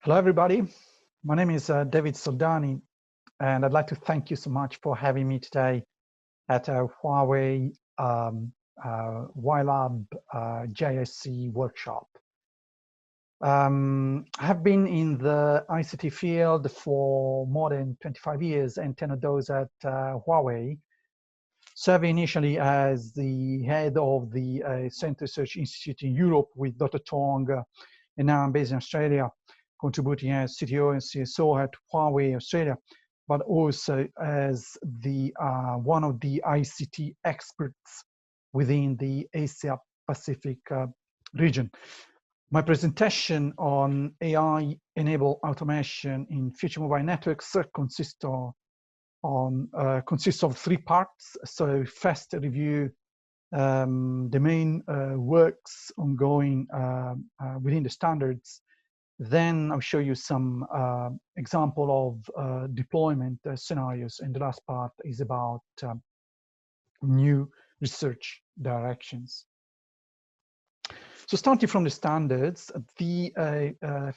Hello, everybody. My name is David Soldani, and I'd like to thank you so much for having me today at a Huawei YLab JSC workshop. I have been in the ICT field for more than 25 years, and 10 of those at Huawei, serving initially as the head of the Center Research Institute in Europe with Dr. Tong, and now I'm based in Australia, contributing as CTO and CSO at Huawei Australia, but also as the one of the ICT experts within the Asia Pacific region. My presentation on AI-enabled automation in future mobile networks consists of three parts. So first, review the main works ongoing within the standards. Then I'll show you some example of deployment scenarios, and the last part is about new research directions. So starting from the standards, the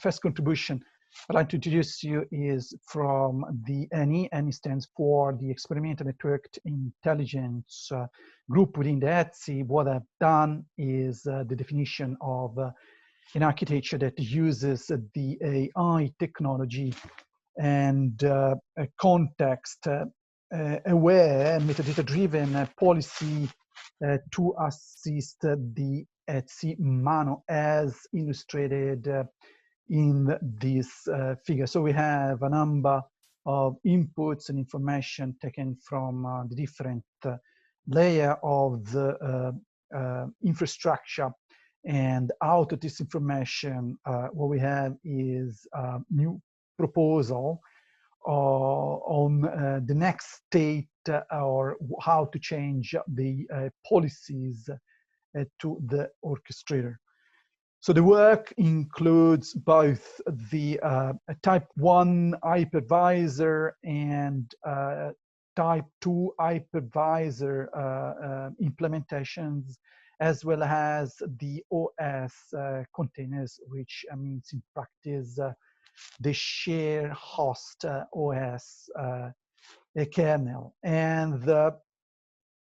first contribution I'd like to introduce to you is from the ENI. ENI stands for the Experimental Networked Intelligence group within the ETSI. What I've done is the definition of an architecture that uses the AI technology and a context aware, metadata-driven policy to assist the ETSI Mano as illustrated in this figure. So we have a number of inputs and information taken from the different layer of the infrastructure, and out of this information, what we have is a new proposal on the next state or how to change the policies to the orchestrator. So the work includes both the type 1 hypervisor and type 2 hypervisor implementations, as well as the OS containers, which means in practice the share host OS kernel. And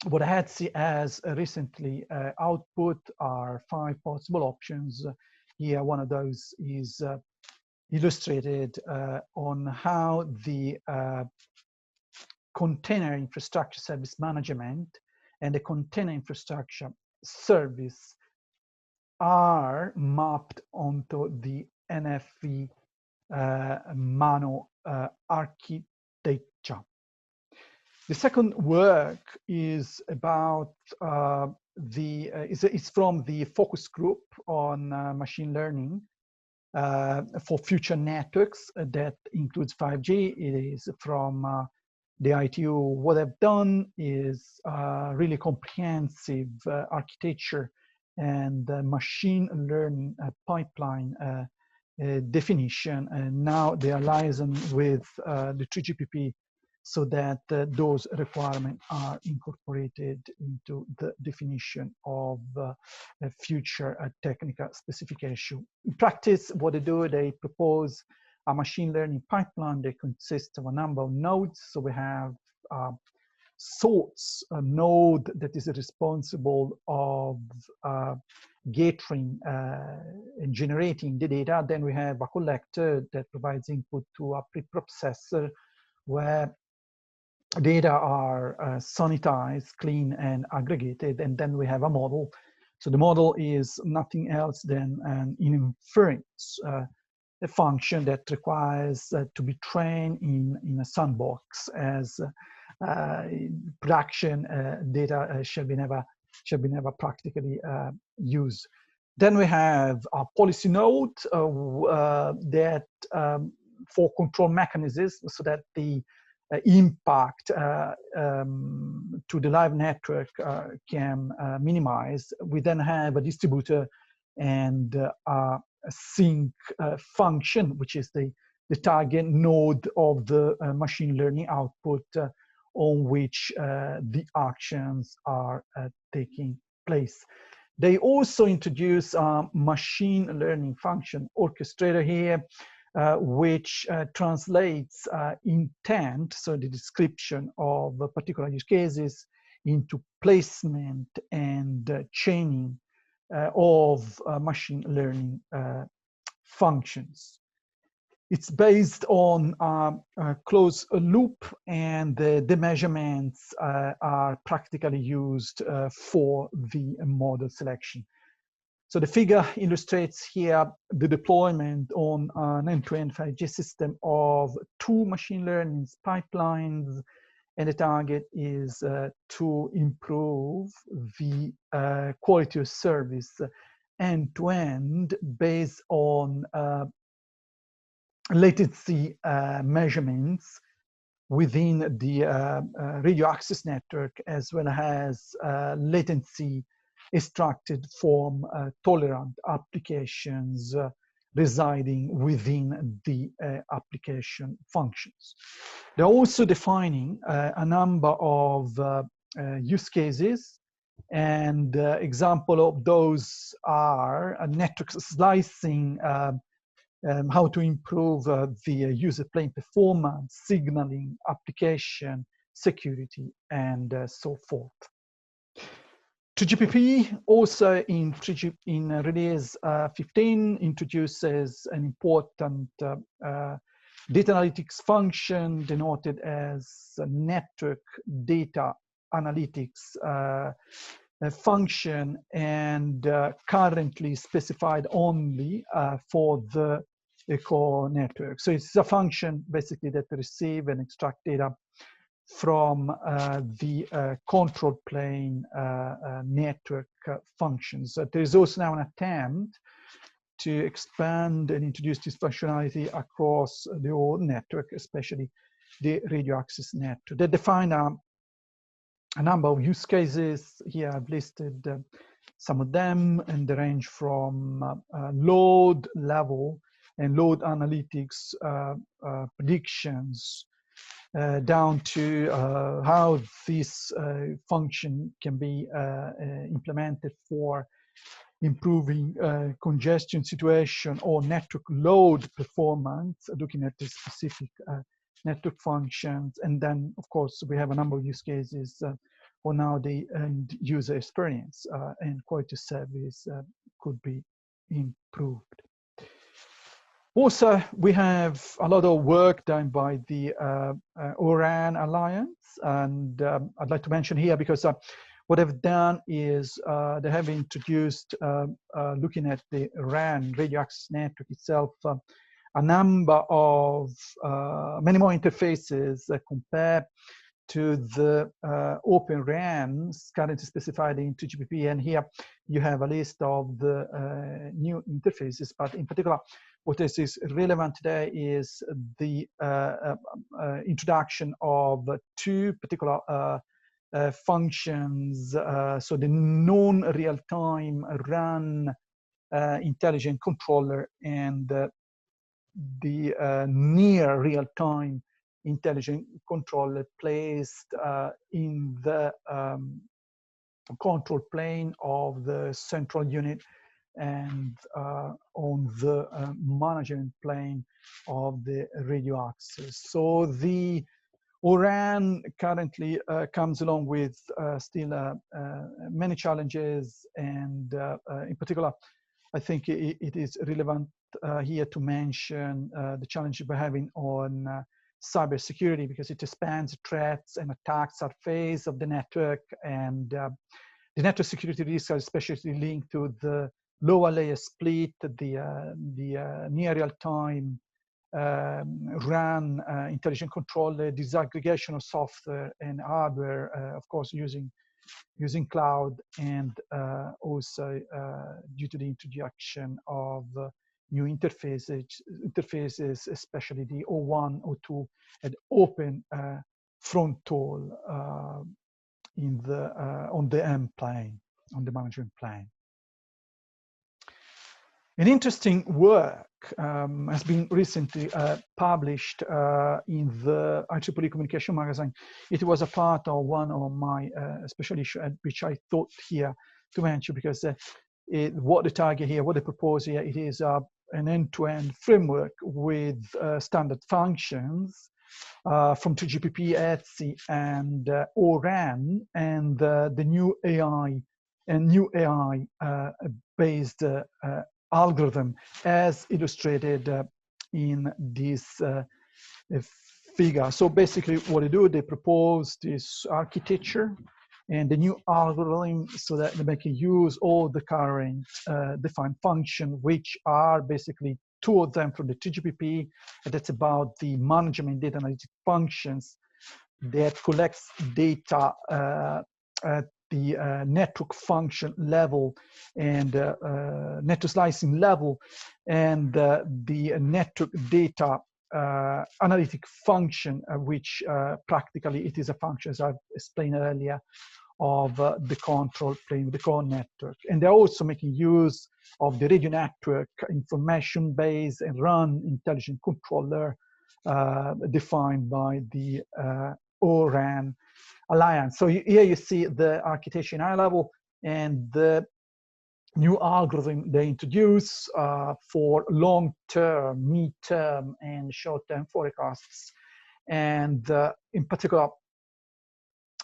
what ETSI has recently output are 5 possible options. Here, one of those is illustrated on how the container infrastructure service management and the container infrastructure service are mapped onto the NFV Mano architecture. The second work is about it's from the focus group on machine learning for future networks that includes 5G. It is from the ITU. What they've done is really comprehensive architecture and machine learning pipeline definition, and now they are licensed with the 3GPP so that those requirements are incorporated into the definition of a future technical specification. In practice, what they do, they propose a machine learning pipeline that consists of a number of nodes. So we have source, a node that is responsible of gathering and generating the data. Then we have a collector that provides input to a preprocessor where data are sanitized, clean, and aggregated. And then we have a model. So the model is nothing else than an inference, a function that requires to be trained in a sandbox, as production data shall be never practically used. Then we have a policy node that for control mechanisms, so that the impact to the live network can minimize. We then have a distributor and a sync function, which is the target node of the machine learning output on which the actions are taking place. They also introduce a machine learning function orchestrator here, which translates intent, so the description of particular use cases, into placement and chaining of machine learning functions. It's based on a closed loop, and the measurements are practically used for the model selection. So the figure illustrates here the deployment on an end-to-end 5G system of 2 machine learning pipelines, and the target is to improve the quality of service end-to-end based on latency measurements within the radio access network, as well as latency extracted from tolerant applications residing within the application functions. They're also defining a number of use cases, and example of those are network slicing, how to improve the user plane performance, signaling, application, security, and so forth. 3GPP also in release 15 introduces an important data analytics function denoted as network data analytics function, and currently specified only for the core network. So it's a function basically that receive and extract data from the control plane network functions. There is also now an attempt to expand and introduce this functionality across the whole network, especially the radio access network. They define a number of use cases. Here I've listed some of them, and they range from load level and load analytics predictions down to how this function can be implemented for improving congestion situation or network load performance, looking at the specific network functions. And then, of course, we have a number of use cases on how the end user experience and quality service could be improved. Also, we have a lot of work done by the Oran Alliance, and I'd like to mention here because what they've done is they have introduced, looking at the RAN, radio access network itself, a number of many more interfaces compared to the open RANs currently specified in 3GPP. And here you have a list of the new interfaces, but in particular, what is relevant today is the introduction of 2 particular functions. So the non-real-time RAN intelligent controller and the near real-time intelligent controller placed in the control plane of the central unit and on the management plane of the radio access. So the Oran currently comes along with still many challenges, and in particular, I think it is relevant here to mention the challenge we're having on cybersecurity, because it expands threats and attack surface of the network, and the network security risks are especially linked to the lower layer split, the near real-time RAN intelligent controller, disaggregation of software and hardware, of course, using cloud, and also due to the introduction of new interfaces, especially the O1, O2, and open frontal in the on the M plane, on the management plane. An interesting work has been recently published in the IEEE Communication magazine. It was a part of one of my special issues, which I thought here to mention, because what the target here, what they propose here, it is an end-to-end framework with standard functions from 3GPP, ETSI, and Oran, and the new AI-based algorithm, as illustrated in this figure. So basically, what they do, they propose this architecture and the new algorithm so that they can use all the current defined functions, which are basically two of them from the 3GPP, and that's about the management data analytic functions that collects data at the network function level and network slicing level, and the network data analytic function, which practically it is a function, as I've explained earlier, of the control plane, the core network. And they're also making use of the radio network information base and run intelligent controller defined by the Oran Alliance. So here you see the architecture in high level and the new algorithm they introduce for long-term, mid-term, and short-term forecasts. And in particular,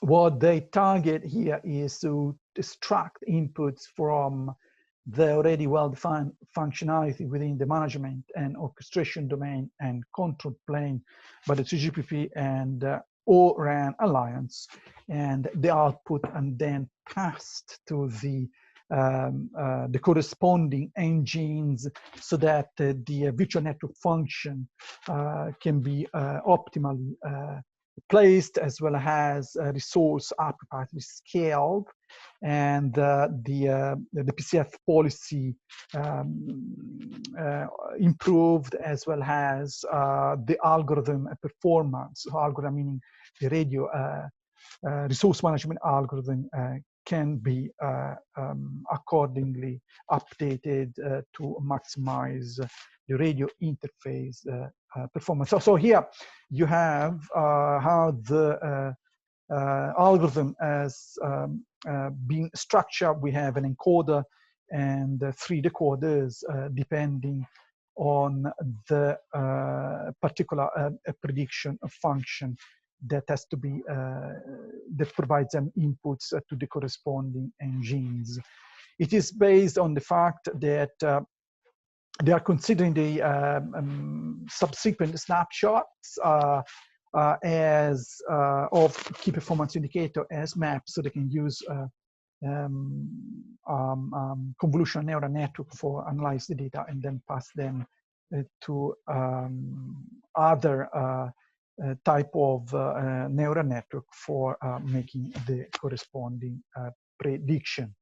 what they target here is to extract inputs from the already well-defined functionality within the management and orchestration domain and control plane by the 3GPP and Oran Alliance, and the output and then passed to the corresponding engines so that the virtual network function can be optimally placed, as well as resource appropriately scaled, and the PCF policy improved, as well as the algorithm performance. Algorithm meaning the radio resource management algorithm can be accordingly updated to maximize the radio interface performance. So here you have how the algorithm has been structured. We have an encoder and 3 decoders depending on the particular prediction function that has to be, that provides them inputs to the corresponding engines. It is based on the fact that they are considering the subsequent snapshots as of key performance indicator as maps, so they can use convolutional neural network for analyze the data and then pass them to other type of neural network for making the corresponding prediction.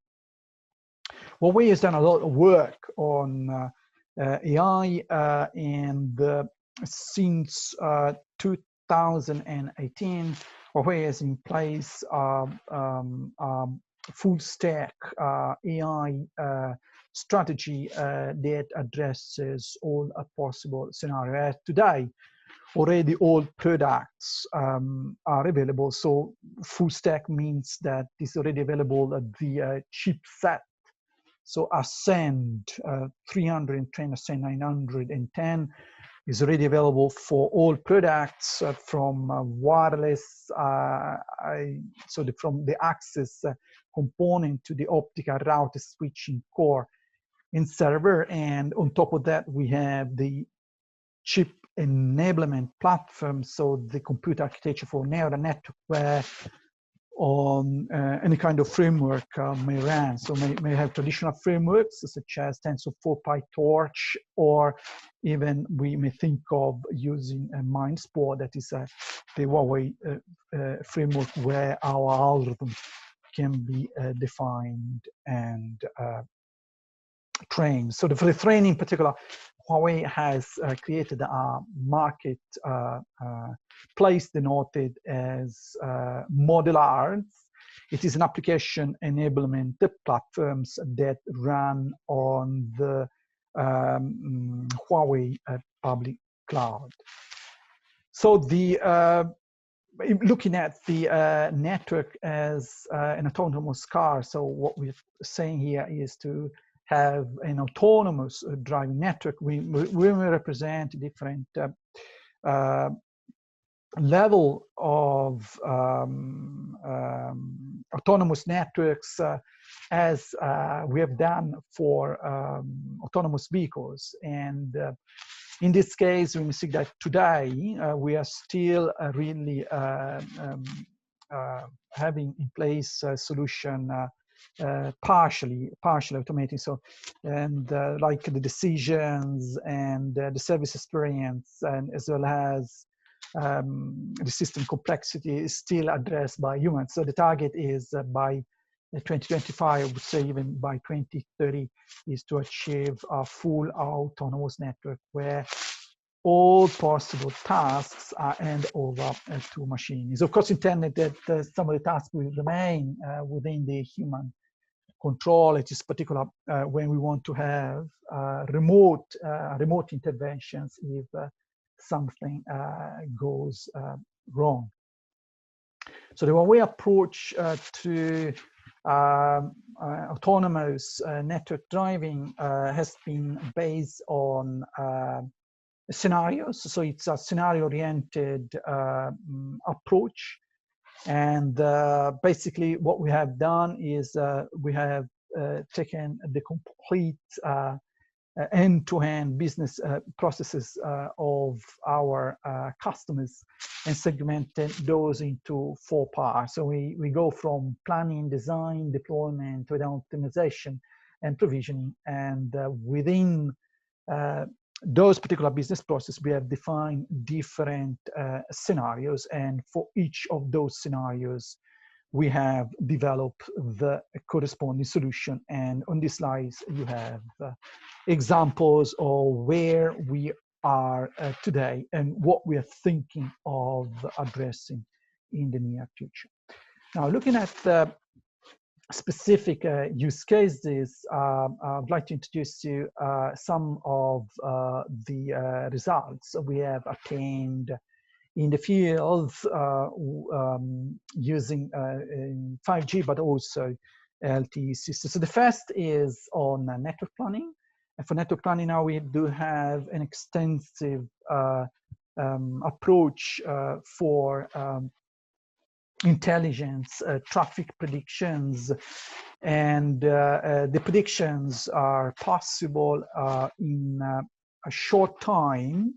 Huawei has done a lot of work on AI, and since 2018, Huawei has in place full stack AI strategy that addresses all possible scenarios. Today, already all products are available. So full stack means that it's already available at the chipset. So Ascend 310, Ascend 910 is already available for all products from wireless, from the access component to the optical router switching core and server. And on top of that, we have the chip enablement platform, so the computer architecture for neural network where on any kind of framework may run. So may have traditional frameworks such as TensorFlow, PyTorch, or even we may think of using a MindSport, that is the Huawei framework where our algorithm can be defined and trained. So for the training in particular, Huawei has created a marketplace denoted as Modelart. It is an application enablement platforms that run on the Huawei public cloud. So looking at the network as an autonomous car, so what we're saying here is to have an autonomous driving network, we will represent different level of autonomous networks as we have done for autonomous vehicles. And in this case, we see that today we are still really having in place a solution partially automated. So, and like the decisions and the service experience, and as well as the system complexity is still addressed by humans. So the target is by 2025, I would say even by 2030, is to achieve a full autonomous network where all possible tasks are handed over to machines. Of course, intended that some of the tasks will remain within the human control. It is particular when we want to have remote interventions if something goes wrong. So the one-way approach to autonomous network driving has been based on scenarios. So it's a scenario-oriented approach. And basically what we have done is we have taken the complete end-to-end business processes of our customers and segmented those into 4 parts. So we go from planning, design, deployment, to optimization and provisioning. And within those particular business processes, we have defined different scenarios. And for each of those scenarios, we have developed the corresponding solution. And on these slides, you have examples of where we are today and what we are thinking of addressing in the near future. Now, looking at the specific use cases, I'd like to introduce to you some of the results we have attained in the field using 5G, but also LTE systems. So the first is on network planning. And for network planning now, we do have an extensive approach for intelligence, traffic predictions, and the predictions are possible in a short time,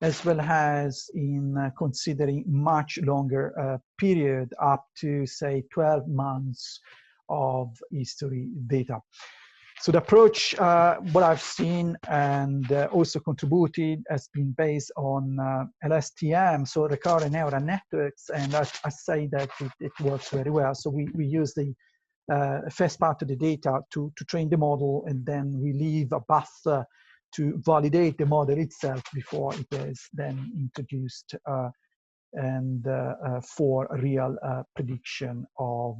as well as in considering much longer period, up to say 12 months of history data. So the approach, what I've seen and also contributed, has been based on LSTM, so recurrent neural networks, and I say that it works very well. So we use the first part of the data to train the model, and then we leave a buffer to validate the model itself before it is then introduced and for real prediction of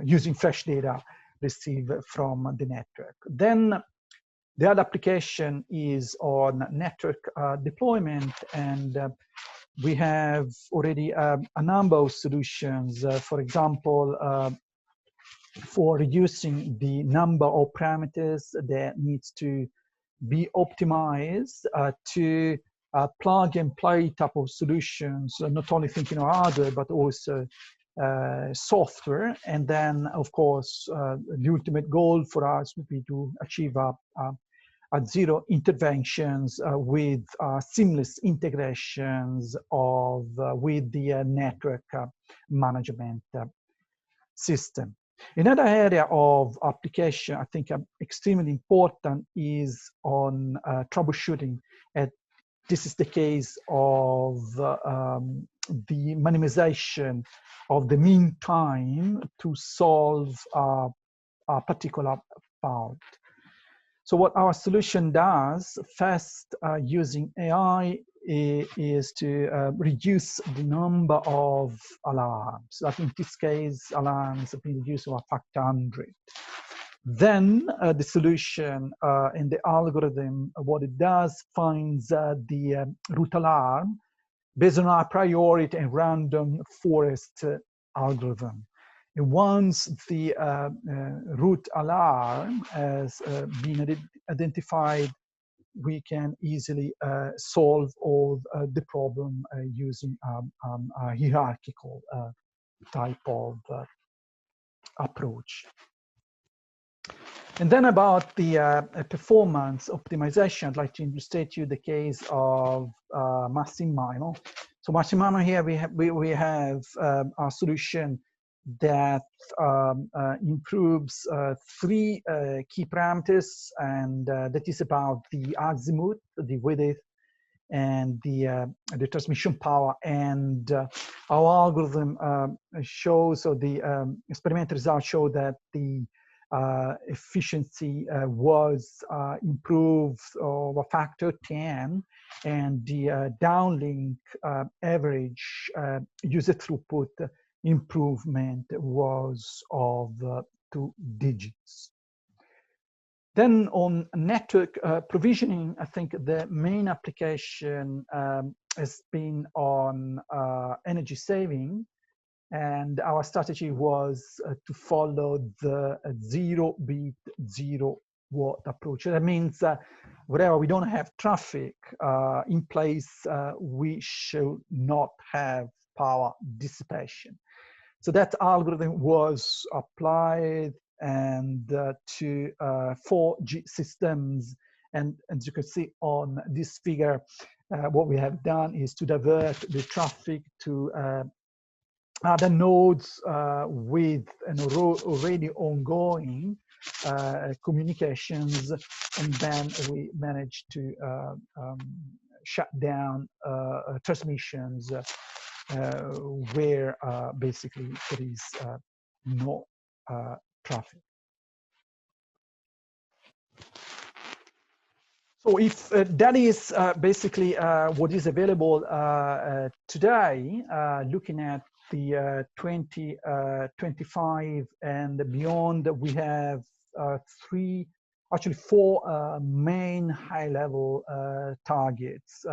using fresh data received from the network. Then the other application is on network deployment, and we have already a number of solutions. For example, for reducing the number of parameters that needs to be optimized to plug and play type of solutions, not only thinking of hardware, but also software. And then, of course, the ultimate goal for us would be to achieve a zero interventions with seamless integrations of with the network management system. Another area of application I think extremely important is on troubleshooting. This is the case of the minimization of the mean time to solve a particular fault. So what our solution does, first using AI, is to reduce the number of alarms. That in this case, alarms have been reduced to a factor 100. Then the solution in the algorithm, what it does, finds the root alarm based on a priority and random forest algorithm. And once the root alarm has been identified, we can easily solve all the problem using a hierarchical type of approach. And then about the performance optimization, I'd like to illustrate you the case of Massimino. So Massimino here, we have a solution that improves three key parameters, and that is about the azimuth, the width, and the transmission power. And our algorithm shows, or the experimental results show that the efficiency was improved of a factor 10, and the downlink average user throughput improvement was of 2 digits. Then on network provisioning, I think the main application has been on energy saving. And our strategy was to follow the 0-bit, 0-watt approach. That means wherever we don't have traffic in place, we should not have power dissipation. So that algorithm was applied and to 4G systems. And as you can see on this figure, what we have done is to divert the traffic to other nodes with an already ongoing communications, and then we managed to shut down transmissions where basically there is no traffic. So if that is basically what is available today, looking at the 2025 and beyond, we have four main high-level targets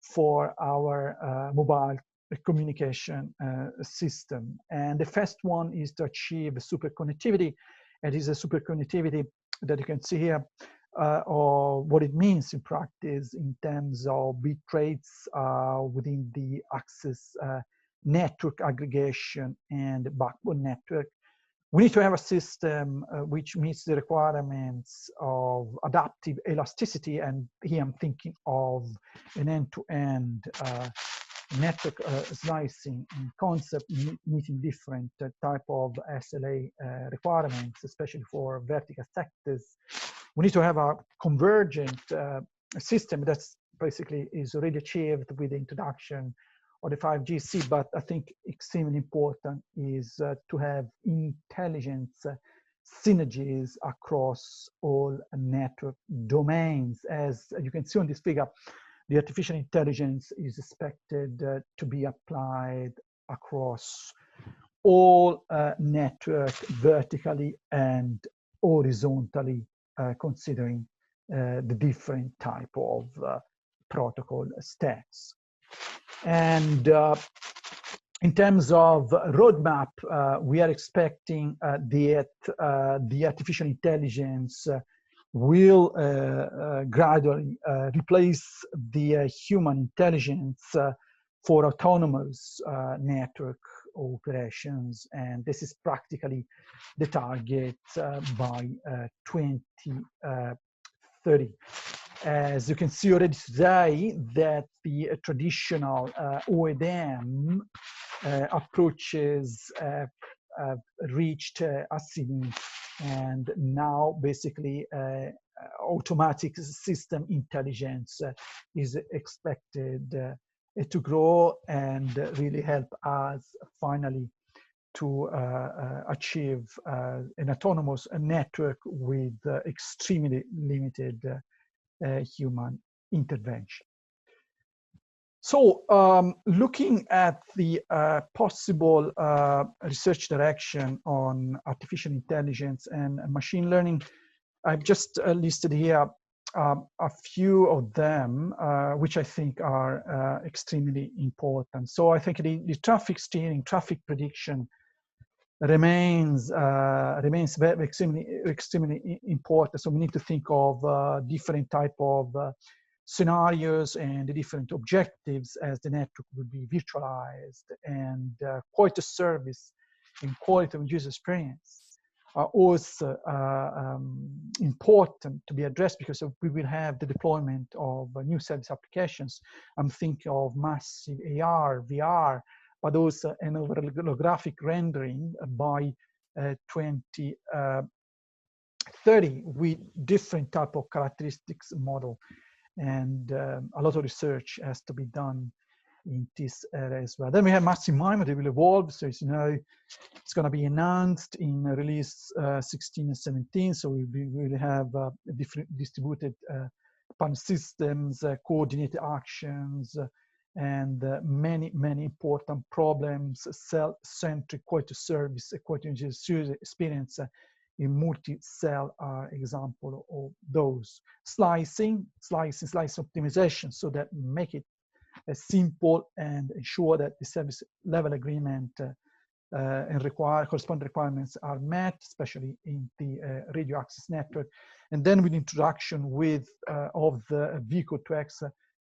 for our mobile communication system. And the first one is to achieve super connectivity. It is a super connectivity that you can see here, or what it means in practice in terms of bit rates within the access network aggregation and backbone network. We need to have a system which meets the requirements of adaptive elasticity, and here I'm thinking of an end-to-end network slicing concept, meeting different type of SLA requirements, especially for vertical sectors. We need to have a convergent system that's basically is already achieved with the introduction of the 5GC, but I think extremely important is to have intelligence synergies across all network domains. As you can see on this figure, the artificial intelligence is expected to be applied across all network vertically and horizontally, considering the different type of protocol stacks. And in terms of roadmap, we are expecting that the artificial intelligence will gradually replace the human intelligence for autonomous network operations, and this is practically the target by 2030. As you can see already today, that the traditional OEM approaches have reached a ceiling, and now basically automatic system intelligence is expected to grow and really help us finally to achieve an autonomous network with extremely limited human intervention. So looking at the possible research direction on artificial intelligence and machine learning, I've just listed here a few of them, which I think are extremely important. So I think the traffic steering, traffic prediction, remains very extremely important. So we need to think of different type of scenarios and the different objectives as the network will be virtualized, and quality of service and quality of user experience are also important to be addressed, because we will have the deployment of new service applications. I'm thinking of massive AR, VR, but also an holographic rendering by 2030 with different type of characteristics model. And a lot of research has to be done in this area as well. Then we have massive MIMO that will evolve. So as you know, it's going to be announced in release 16 and 17. So we will have different distributed panel systems, coordinated actions, and many important problems, cell-centric quality service, quality user experience in multi-cell example of those. Slicing optimization, so that make it simple and ensure that the service level agreement and corresponding requirements are met, especially in the radio access network. And then with introduction of the V2X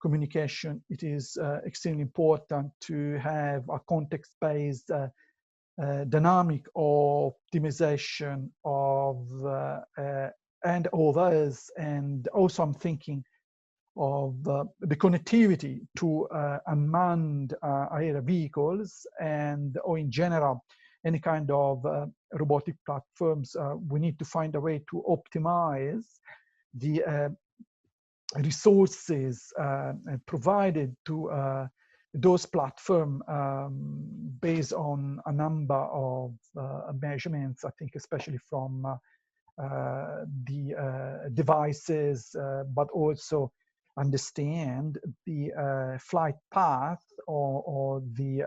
communication, it is extremely important to have a context-based dynamic optimization of and others. And also I'm thinking of the connectivity to unmanned aerial vehicles, and or in general any kind of robotic platforms. We need to find a way to optimize the resources provided to those platforms based on a number of measurements, I think especially from the devices, but also understand the flight path or the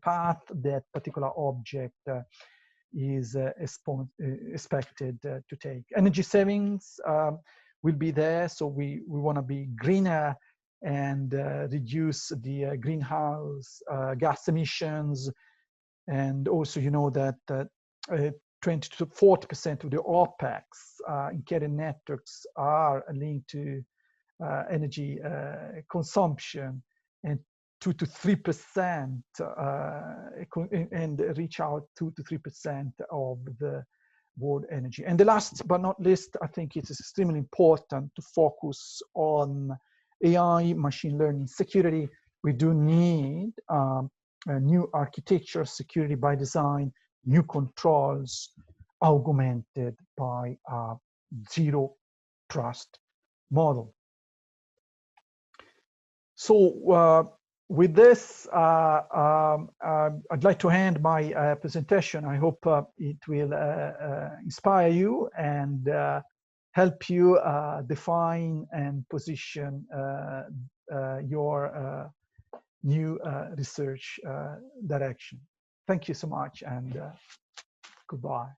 path that particular object is expected to take. Energy savings will be there, so we want to be greener and reduce the greenhouse gas emissions. And also, you know that 20 to 40% of the OPEX in carrier networks are linked to energy consumption, and 2 to 3% and reach out 2 to 3% of the world energy. And the last but not least, I think it is extremely important to focus on AI, machine learning, security. We do need a new architecture, security by design, new controls, augmented by a zero trust model. So with this, I'd like to end my presentation. I hope it will inspire you and help you define and position your new research direction. Thank you so much, and goodbye.